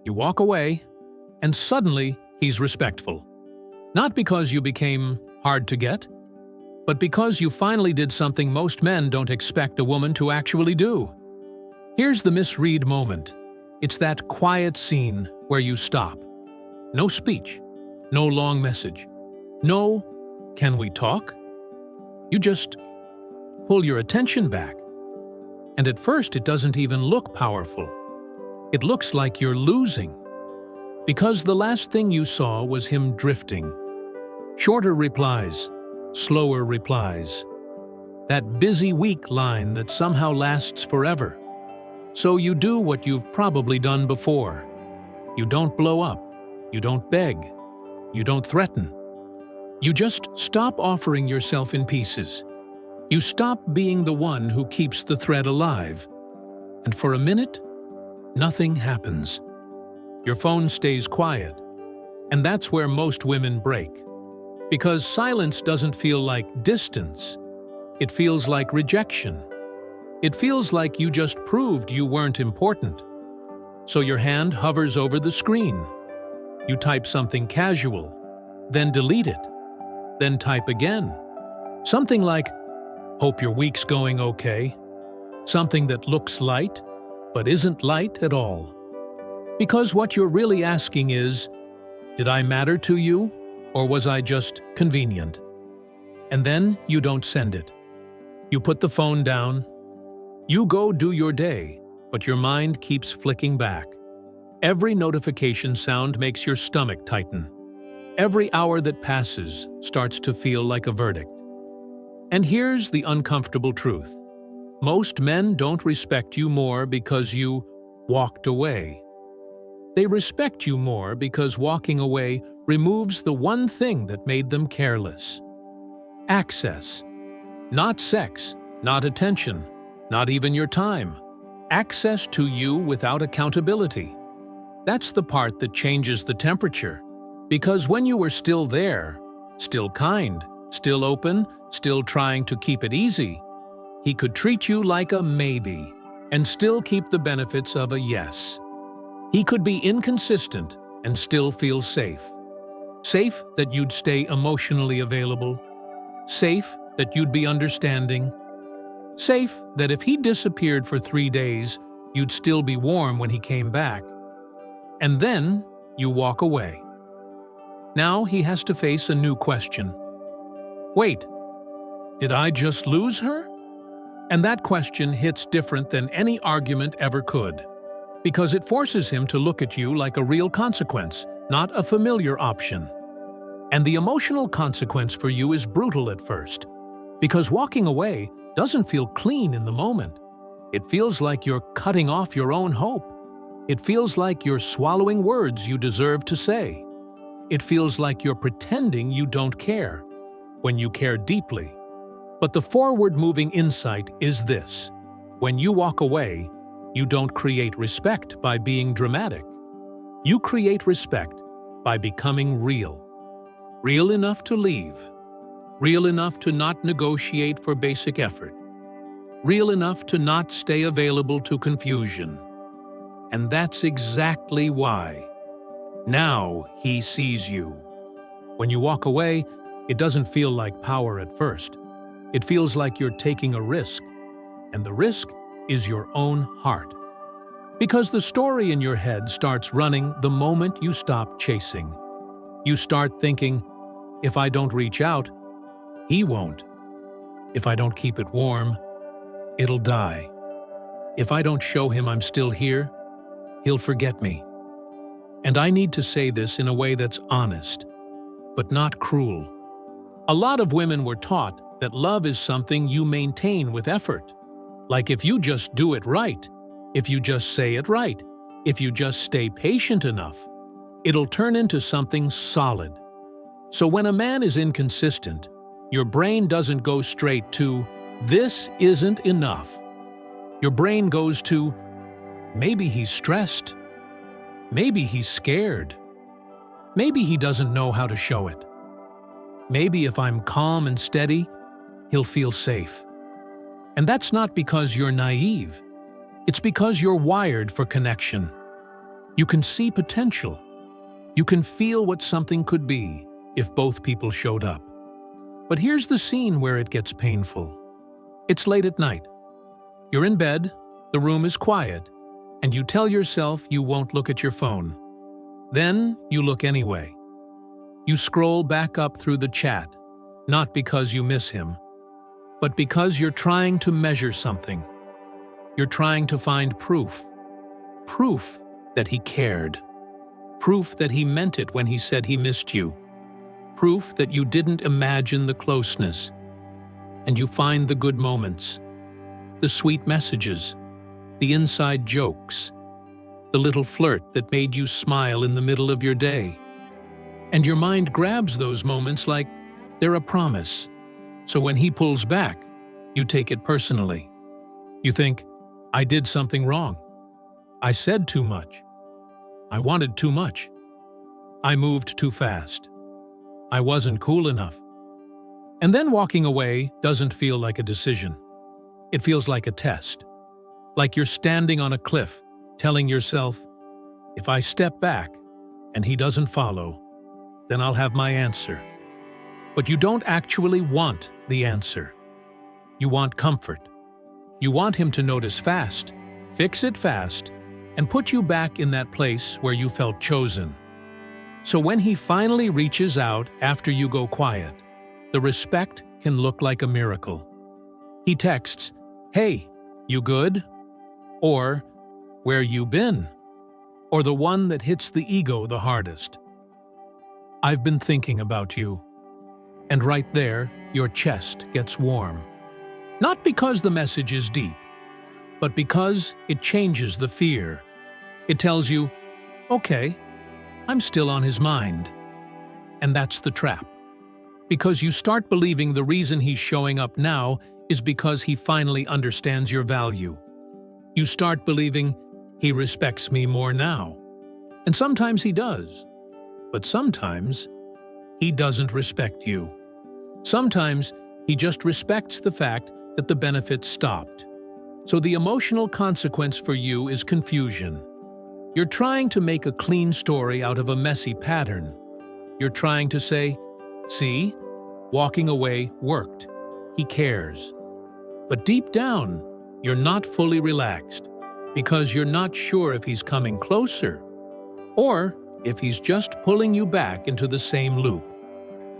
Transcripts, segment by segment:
You walk away, and suddenly he's respectful. Not because you became hard to get, but because you finally did something most men don't expect a woman to actually do. Here's the misread moment. It's that quiet scene where you stop. No speech, no long message, no "can we talk?" You just pull your attention back. And at first it doesn't even look powerful. It looks like you're losing. Because the last thing you saw was him drifting. Shorter replies, slower replies. That busy week line that somehow lasts forever. So you do what you've probably done before. You don't blow up. You don't beg. You don't threaten. You just stop offering yourself in pieces. You stop being the one who keeps the thread alive. And for a minute, nothing happens. Your phone stays quiet. And that's where most women break. Because silence doesn't feel like distance. It feels like rejection. It feels like you just proved you weren't important. So your hand hovers over the screen. You type something casual, then delete it, then type again. Something like, "Hope your week's going okay." Something that looks light, but isn't light at all. Because what you're really asking is, did I matter to you, or was I just convenient? And then you don't send it. You put the phone down. You go do your day, but your mind keeps flicking back. Every notification sound makes your stomach tighten. Every hour that passes starts to feel like a verdict. And here's the uncomfortable truth. Most men don't respect you more because you walked away. They respect you more because walking away removes the one thing that made them careless. Access. Not sex, not attention, not even your time. Access to you without accountability. That's the part that changes the temperature. Because when you were still there, still kind, still open, still trying to keep it easy, he could treat you like a maybe and still keep the benefits of a yes. He could be inconsistent and still feel safe. Safe that you'd stay emotionally available. Safe that you'd be understanding. Safe that if he disappeared for 3 days, you'd still be warm when he came back. And then you walk away. Now he has to face a new question. Wait, did I just lose her? And that question hits different than any argument ever could. Because it forces him to look at you like a real consequence, not a familiar option. And the emotional consequence for you is brutal at first. Because walking away doesn't feel clean in the moment. It feels like you're cutting off your own hope. It feels like you're swallowing words you deserve to say. It feels like you're pretending you don't care, when you care deeply. But the forward-moving insight is this. When you walk away, you don't create respect by being dramatic. You create respect by becoming real. Real enough to leave. Real enough to not negotiate for basic effort. Real enough to not stay available to confusion. And that's exactly why. Now he sees you. When you walk away, it doesn't feel like power at first. It feels like you're taking a risk. And the risk is your own heart. Because the story in your head starts running the moment you stop chasing. You start thinking, if I don't reach out, he won't. If I don't keep it warm, it'll die. If I don't show him I'm still here, he'll forget me. And I need to say this in a way that's honest, but not cruel. A lot of women were taught that love is something you maintain with effort. Like if you just do it right, if you just say it right, if you just stay patient enough, it'll turn into something solid. So when a man is inconsistent, your brain doesn't go straight to, this isn't enough. Your brain goes to, maybe he's stressed. Maybe he's scared. Maybe he doesn't know how to show it. Maybe if I'm calm and steady, he'll feel safe. And that's not because you're naive. It's because you're wired for connection. You can see potential. You can feel what something could be if both people showed up. But here's the scene where it gets painful. It's late at night. You're in bed, the room is quiet, and you tell yourself you won't look at your phone. Then you look anyway. You scroll back up through the chat, not because you miss him, but because you're trying to measure something. You're trying to find proof. Proof that he cared. Proof that he meant it when he said he missed you. Proof that you didn't imagine the closeness. And you find the good moments, the sweet messages, the inside jokes, the little flirt that made you smile in the middle of your day. And your mind grabs those moments like they're a promise. So when he pulls back, you take it personally. You think, I did something wrong. I said too much. I wanted too much. I moved too fast. I wasn't cool enough. And then walking away doesn't feel like a decision. It feels like a test. Like you're standing on a cliff, telling yourself, if I step back and he doesn't follow, then I'll have my answer. But you don't actually want the answer. You want comfort. You want him to notice fast, fix it fast, and put you back in that place where you felt chosen. So when he finally reaches out after you go quiet, the respect can look like a miracle. He texts, "Hey, you good?" Or, "Where you been?" Or the one that hits the ego the hardest. "I've been thinking about you." And right there, your chest gets warm. Not because the message is deep, but because it changes the fear. It tells you, okay, I'm still on his mind. And that's the trap. Because you start believing the reason he's showing up now is because he finally understands your value. You start believing, he respects me more now. And sometimes he does. But sometimes, he doesn't respect you. Sometimes, he just respects the fact that the benefit stopped. So the emotional consequence for you is confusion. You're trying to make a clean story out of a messy pattern. You're trying to say, see, walking away worked. He cares. But deep down, you're not fully relaxed because you're not sure if he's coming closer or if he's just pulling you back into the same loop.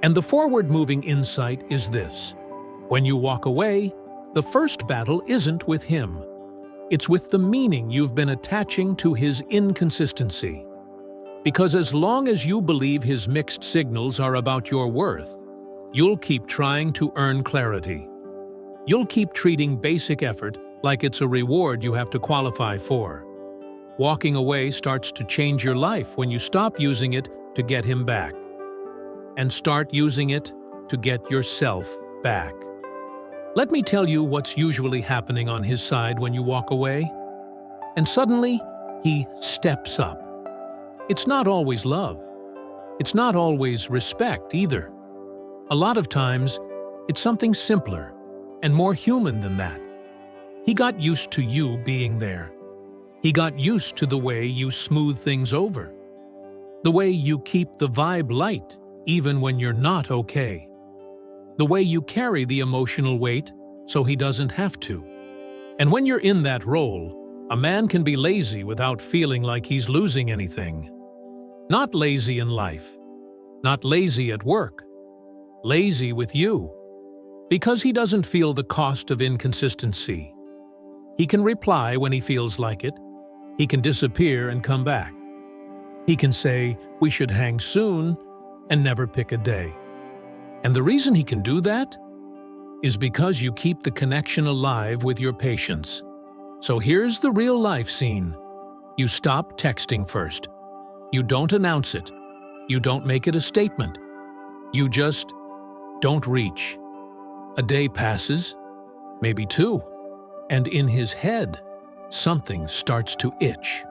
And the forward-moving insight is this. When you walk away, the first battle isn't with him. It's with the meaning you've been attaching to his inconsistency. Because as long as you believe his mixed signals are about your worth, you'll keep trying to earn clarity. You'll keep treating basic effort like it's a reward you have to qualify for. Walking away starts to change your life when you stop using it to get him back and start using it to get yourself back. Let me tell you what's usually happening on his side when you walk away. And suddenly, he steps up. It's not always love. It's not always respect either. A lot of times, it's something simpler and more human than that. He got used to you being there. He got used to the way you smooth things over. The way you keep the vibe light even when you're not okay. The way you carry the emotional weight so he doesn't have to. And when you're in that role, a man can be lazy without feeling like he's losing anything. Not lazy in life. Not lazy at work. Lazy with you. Because he doesn't feel the cost of inconsistency. He can reply when he feels like it. He can disappear and come back. He can say, "We should hang soon," and never pick a day. And the reason he can do that is because you keep the connection alive with your patience. So here's the real-life scene. You stop texting first. You don't announce it. You don't make it a statement. You just don't reach. A day passes, maybe two, and in his head, something starts to itch.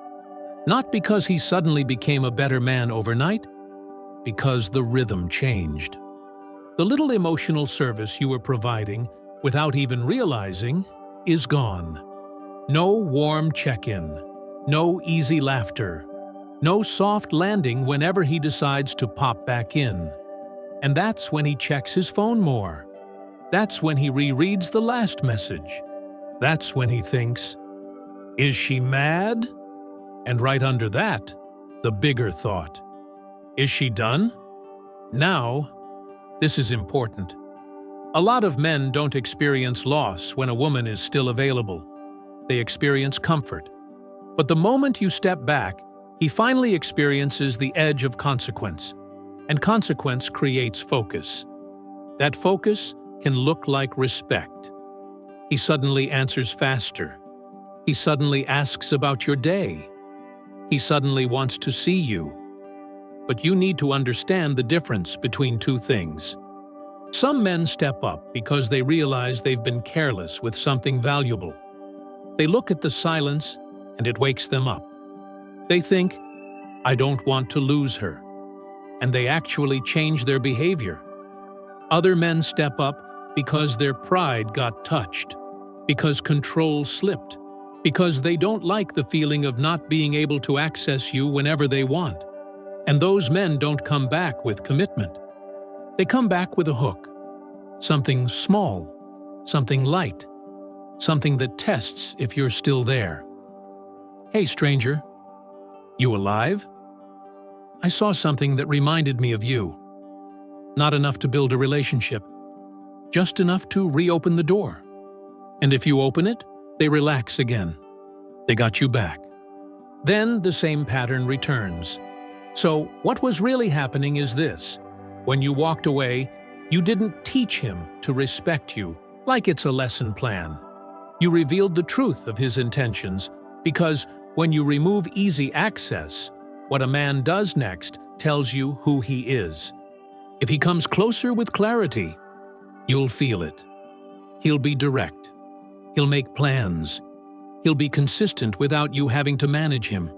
Not because he suddenly became a better man overnight, because the rhythm changed. The little emotional service you were providing, without even realizing, is gone. No warm check-in, no easy laughter, No soft landing whenever he decides to pop back in. And that's when he checks his phone more. That's when he rereads the last message. That's when he thinks, "Is she mad?" And right under that, the bigger thought, "Is she done?" Now, this is important. A lot of men don't experience loss when a woman is still available. They experience comfort. But the moment you step back, he finally experiences the edge of consequence. And consequence creates focus. That focus can look like respect. He suddenly answers faster. He suddenly asks about your day. He suddenly wants to see you. But you need to understand the difference between two things. Some men step up because they realize they've been careless with something valuable. They look at the silence and it wakes them up. They think, "I don't want to lose her." And they actually change their behavior. Other men step up because their pride got touched, because control slipped, because they don't like the feeling of not being able to access you whenever they want. And those men don't come back with commitment. They come back with a hook. Something small, something light, something that tests if you're still there. "Hey, stranger, you alive? I saw something that reminded me of you." Not enough to build a relationship, just enough to reopen the door. And if you open it, they relax again. They got you back. Then the same pattern returns. So what was really happening is this. When you walked away, you didn't teach him to respect you like it's a lesson plan. You revealed the truth of his intentions, because when you remove easy access, what a man does next tells you who he is. If he comes closer with clarity, you'll feel it. He'll be direct. He'll make plans. He'll be consistent without you having to manage him.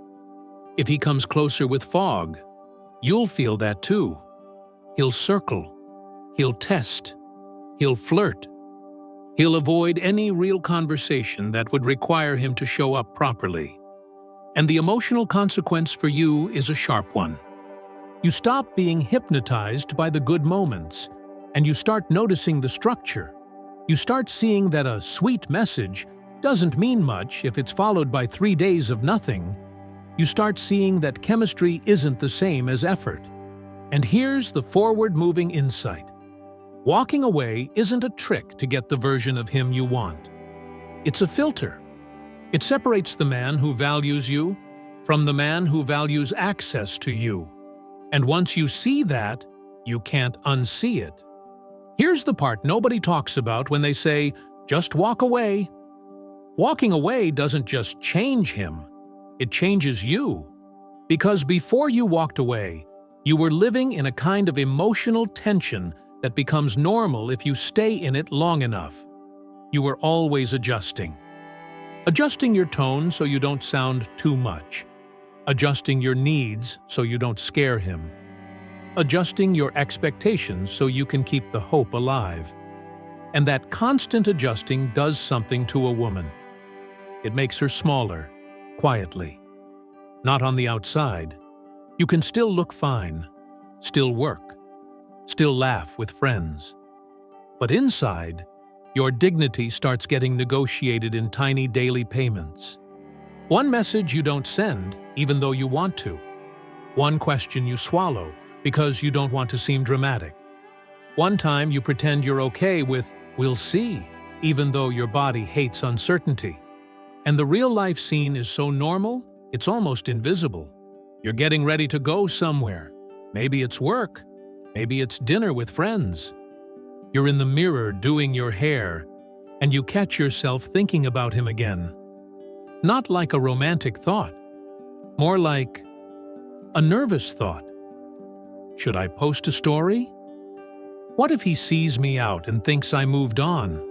If he comes closer with fog, you'll feel that too. He'll circle. He'll test. He'll flirt. He'll avoid any real conversation that would require him to show up properly. And the emotional consequence for you is a sharp one. You stop being hypnotized by the good moments, and you start noticing the structure. You start seeing that a sweet message doesn't mean much if it's followed by 3 days of nothing. You start seeing that chemistry isn't the same as effort. And here's the forward-moving insight. Walking away isn't a trick to get the version of him you want. It's a filter. It separates the man who values you from the man who values access to you. And once you see that, you can't unsee it. Here's the part nobody talks about when they say, "Just walk away." Walking away doesn't just change him, it changes you. Because before you walked away, you were living in a kind of emotional tension that becomes normal if you stay in it long enough. You were always adjusting. Adjusting your tone so you don't sound too much. Adjusting your needs so you don't scare him. Adjusting your expectations so you can keep the hope alive. And that constant adjusting does something to a woman. It makes her smaller, quietly. Not on the outside. You can still look fine, still work, still laugh with friends. But inside, your dignity starts getting negotiated in tiny daily payments. One message you don't send, even though you want to. One question you swallow, because you don't want to seem dramatic. One time you pretend you're okay with, "We'll see," even though your body hates uncertainty. And the real-life scene is so normal, it's almost invisible. You're getting ready to go somewhere. Maybe it's work. Maybe it's dinner with friends. You're in the mirror doing your hair, and you catch yourself thinking about him again. Not like a romantic thought, more like a nervous thought. Should I post a story? What if he sees me out and thinks I moved on?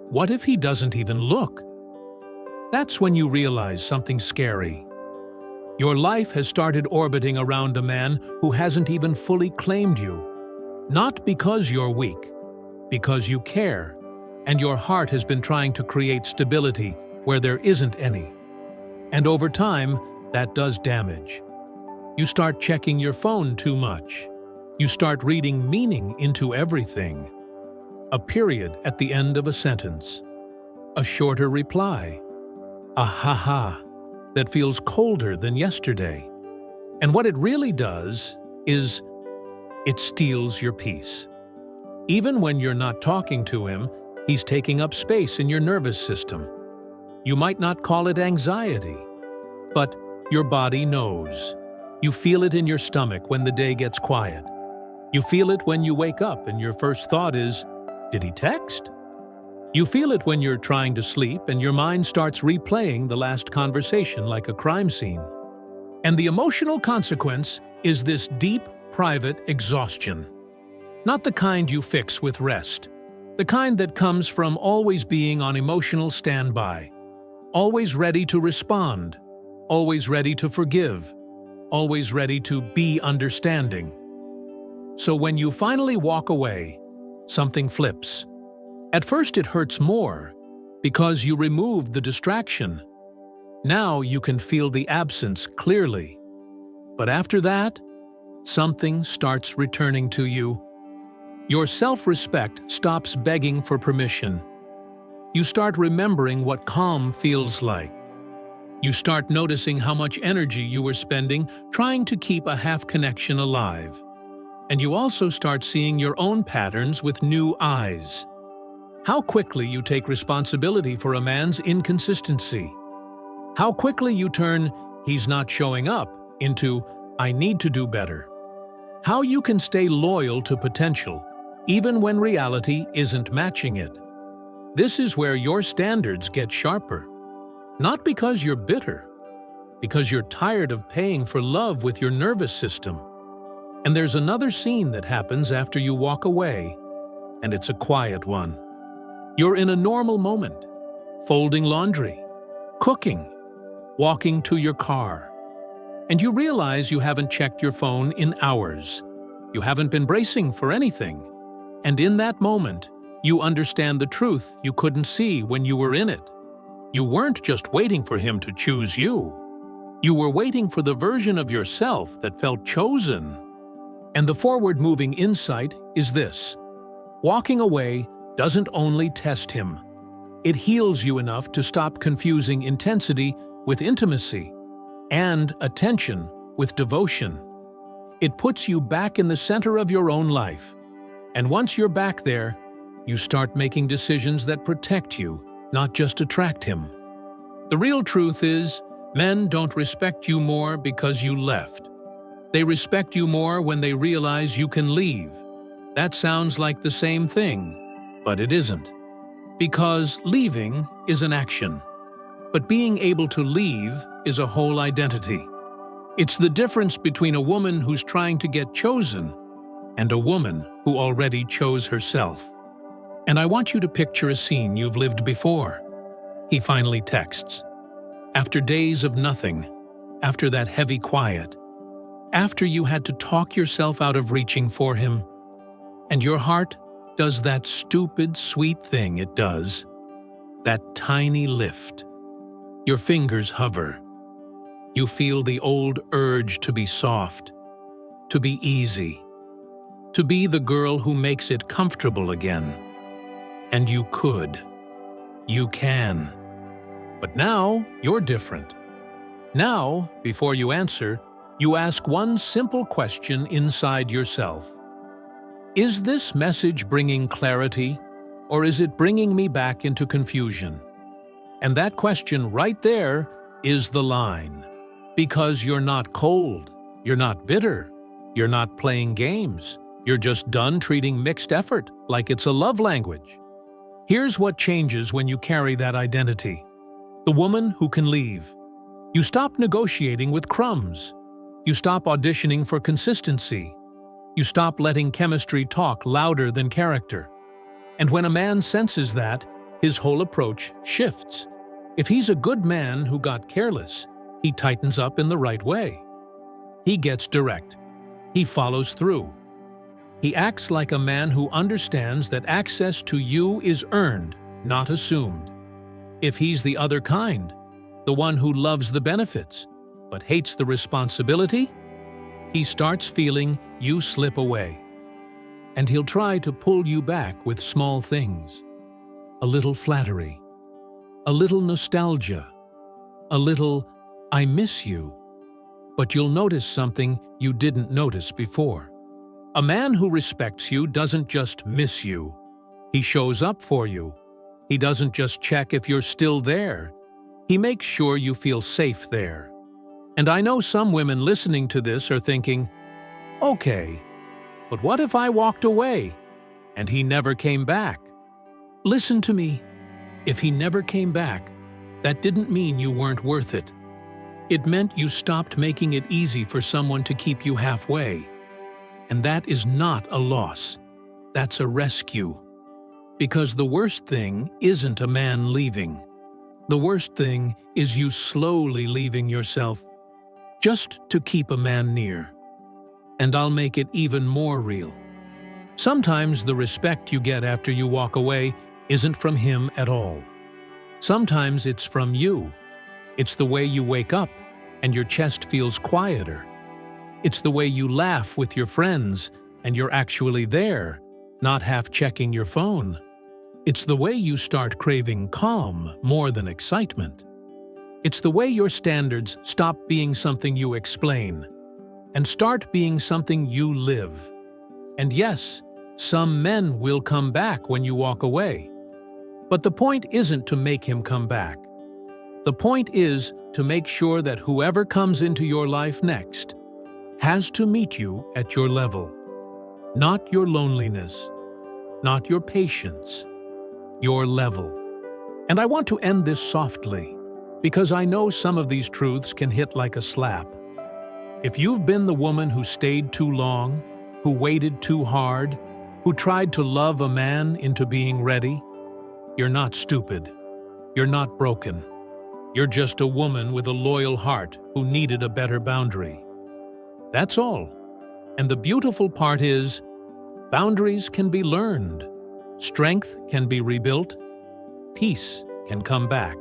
What if he doesn't even look? That's when you realize something scary. Your life has started orbiting around a man who hasn't even fully claimed you. Not because you're weak, because you care, and your heart has been trying to create stability where there isn't any. And over time, that does damage. You start checking your phone too much. You start reading meaning into everything. A period at the end of a sentence. A shorter reply. A ha-ha that feels colder than yesterday. And what it really does is it steals your peace. Even when you're not talking to him, he's taking up space in your nervous system. You might not call it anxiety, but your body knows. You feel it in your stomach when the day gets quiet. You feel it when you wake up and your first thought is, did he text? You feel it when you're trying to sleep and your mind starts replaying the last conversation like a crime scene. And the emotional consequence is this deep, private exhaustion. Not the kind you fix with rest. The kind that comes from always being on emotional standby. Always ready to respond. Always ready to forgive. Always ready to be understanding. So when you finally walk away, something flips. At first it hurts more because you removed the distraction. Now you can feel the absence clearly. But after that, something starts returning to you. Your self-respect stops begging for permission. You start remembering what calm feels like. You start noticing how much energy you were spending trying to keep a half-connection alive. And you also start seeing your own patterns with new eyes. How quickly you take responsibility for a man's inconsistency. How quickly you turn, "he's not showing up," into, "I need to do better." How you can stay loyal to potential, even when reality isn't matching it. This is where your standards get sharper. Not because you're bitter, because you're tired of paying for love with your nervous system. And there's another scene that happens after you walk away, and it's a quiet one. You're in a normal moment, folding laundry, cooking, walking to your car, and you realize you haven't checked your phone in hours. You haven't been bracing for anything. And in that moment, you understand the truth you couldn't see when you were in it. You weren't just waiting for him to choose you. You were waiting for the version of yourself that felt chosen. And the forward-moving insight is this. Walking away doesn't only test him. It heals you enough to stop confusing intensity with intimacy and attention with devotion. It puts you back in the center of your own life. And once you're back there, you start making decisions that protect you, not just attract him. The real truth is, men don't respect you more because you left. They respect you more when they realize you can leave. That sounds like the same thing, but it isn't. Because leaving is an action, but being able to leave is a whole identity. It's the difference between a woman who's trying to get chosen and a woman who already chose herself. And I want you to picture a scene you've lived before. He finally texts. After days of nothing, after that heavy quiet, after you had to talk yourself out of reaching for him, and your heart does that stupid, sweet thing it does, that tiny lift. Your fingers hover. You feel the old urge to be soft, to be easy, to be the girl who makes it comfortable again. And you could. You can. But now you're different. Now, before you answer, you ask one simple question inside yourself. Is this message bringing clarity, or is it bringing me back into confusion? And that question right there is the line. Because you're not cold, you're not bitter, you're not playing games, you're just done treating mixed effort like it's a love language. Here's what changes when you carry that identity. The woman who can leave. You stop negotiating with crumbs. You stop auditioning for consistency. You stop letting chemistry talk louder than character. And when a man senses that, his whole approach shifts. If he's a good man who got careless, he tightens up in the right way. He gets direct. He follows through. He acts like a man who understands that access to you is earned, not assumed. If he's the other kind, the one who loves the benefits, but hates the responsibility, he starts feeling you slip away. And he'll try to pull you back with small things. A little flattery, a little nostalgia, a little "I miss you." But you'll notice something you didn't notice before. A man who respects you doesn't just miss you. He shows up for you. He doesn't just check if you're still there. He makes sure you feel safe there. And I know some women listening to this are thinking, okay, but what if I walked away and he never came back? Listen to me. If he never came back, that didn't mean you weren't worth it. It meant you stopped making it easy for someone to keep you halfway. And that is not a loss. That's a rescue. Because the worst thing isn't a man leaving. The worst thing is you slowly leaving yourself, just to keep a man near. And I'll make it even more real. Sometimes the respect you get after you walk away isn't from him at all. Sometimes it's from you. It's the way you wake up and your chest feels quieter. It's the way you laugh with your friends and you're actually there, not half checking your phone. It's the way you start craving calm more than excitement. It's the way your standards stop being something you explain and start being something you live. And yes, some men will come back when you walk away. But the point isn't to make him come back. The point is to make sure that whoever comes into your life next has to meet you at your level. Not your loneliness, not your patience, your level. And I want to end this softly, because I know some of these truths can hit like a slap. If you've been the woman who stayed too long, who waited too hard, who tried to love a man into being ready, you're not stupid. You're not broken. You're just a woman with a loyal heart who needed a better boundary. That's all. And the beautiful part is, boundaries can be learned. Strength can be rebuilt. Peace can come back.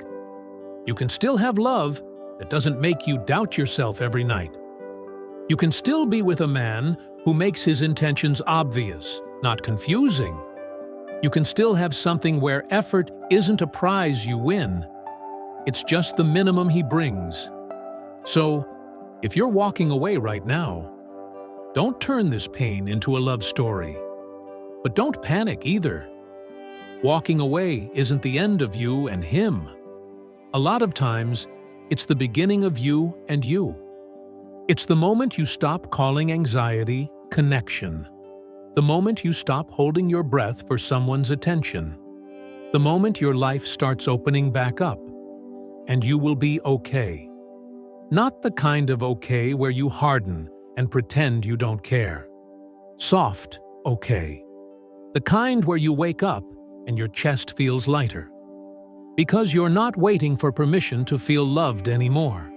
You can still have love that doesn't make you doubt yourself every night. You can still be with a man who makes his intentions obvious, not confusing. You can still have something where effort isn't a prize you win. It's just the minimum he brings. So, if you're walking away right now, don't turn this pain into a love story. But don't panic either. Walking away isn't the end of you and him. A lot of times, it's the beginning of you and you. It's the moment you stop calling anxiety connection. The moment you stop holding your breath for someone's attention. The moment your life starts opening back up. And you will be okay. Not the kind of okay where you harden and pretend you don't care. Soft okay. The kind where you wake up and your chest feels lighter. Because you're not waiting for permission to feel loved anymore.